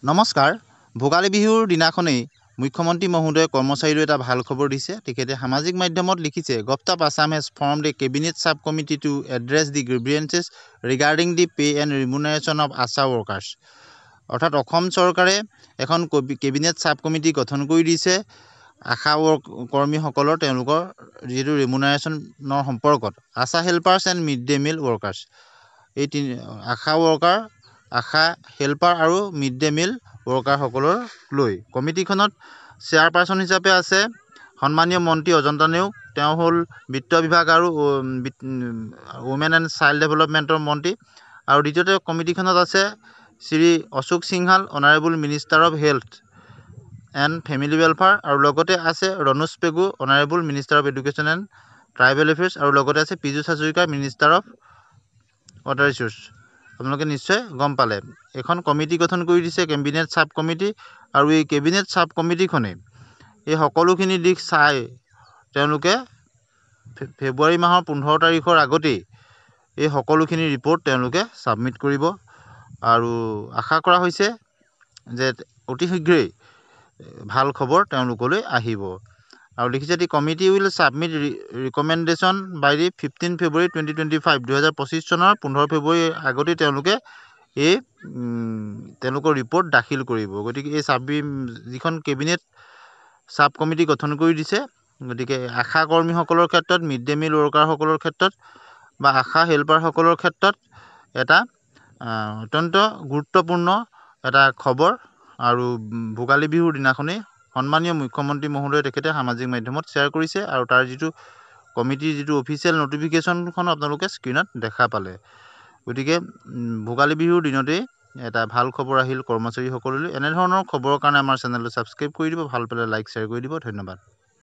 নমস্কাৰ। ভোগালী বিহুৰ দিনাখনেই মুখ্যমন্ত্ৰী মহোদয়ে কৰ্মচাৰীলৈ এটা ভাল খবৰ দিছে। তেখেতে সামাজিক মাধ্যমত লিখিছে, government of Assam has formed a cabinet sub committee to address the grievances regarding the pay and remuneration of ASHA workers. অৰ্থাৎ অসম চৰকাৰে এখন কেবিনেট সাব কমিটি গঠন কৰি দিছে আশা কৰ্মীসকলৰ তেওঁলোকৰ যিটো ৰিমুনাৰেশ্যনৰ সম্পৰ্কত। ASHA helpers and mid day meal workers, এই আশা ৱৰ্কাৰ, আশা হেল্পাৰ আৰু মিড ডে মিল ৱৰ্কাৰসকলৰ লৈ কমিটিখনত চেয়াৰপাৰচন হিচাপে আছে সন্মানীয় মন্ত্ৰী অজন্তা নেওগ। তেওঁ হ'ল বিত্ত বিভাগ আৰু ওমেন এণ্ড চাইল্ড ডেভেলপমেণ্টৰ মন্ত্ৰী। আৰু দ্বিতীয়তে কমিটিখনত আছে Shri Ashok Singhal, honourable minister of health and family welfare, আৰু লগতে আছে Ranoj Pegu, honourable minister of education and tribal affairs, আৰু লগতে আছে Pijush Hazarika, minister of water resource. আপোনালোকে নিশ্চয় গম পালে। এখন কমিটি গঠন কৰি দিছে কেবিনেট সাব কমিটি, আৰু এই কেবিনেট সাব কমিটিখনে এই সকলোখিনি দিশ চাই তেওঁলোকে ফেব্ৰুৱাৰী মাহৰ 15 তাৰিখৰ আগতেই এই সকলোখিনি ৰিপৰ্ট তেওঁলোকে ছাবমিট কৰিব। আৰু আশা কৰা হৈছে যে অতি শীঘ্ৰেই ভাল খবৰ তেওঁলোকলৈ আহিব। আৰু লিখিছে the committee will submit recommendation by the 15 February 2025, 2025 চনৰ 15 ফেব্ৰুৱাৰীৰ আগতেই তেওঁলোকে এই তেওঁলোকৰ ৰিপৰ্ট দাখিল কৰিব। গতিকে এই যিখন কেবিনেট সাব কমিটি গঠন কৰি দিছে, গতিকে আশা কৰ্মীসকলৰ ক্ষেত্ৰত, মিড ডে মিল ৱৰ্কাৰসকলৰ ক্ষেত্ৰত বা আশা হেল্পাৰসকলৰ ক্ষেত্ৰত এটা অত্যন্ত গুৰুত্বপূৰ্ণ এটা খবৰ। আৰু ভোগালী বিহুৰ দিনাখনেই সন্মানীয় মুখ্যমন্ত্ৰী মহোদয়ে তেখেতে সামাজিক মাধ্যমত শ্বেয়াৰ কৰিছে, আৰু তাৰ যিটো কমিটিৰ যিটো অফিচিয়েল নটিফিকেশ্যনখন আপোনালোকে স্ক্ৰীণত দেখা পালে। গতিকে ভোগালী বিহুৰ দিনতেই এটা ভাল খবৰ আহিল কৰ্মচাৰীসকললৈ। এনেধৰণৰ খবৰৰ কাৰণে আমাৰ চেনেলটো ছাবস্ক্ৰাইব কৰি দিব, ভাল পালে লাইক শ্বেয়াৰ কৰি দিব। ধন্যবাদ।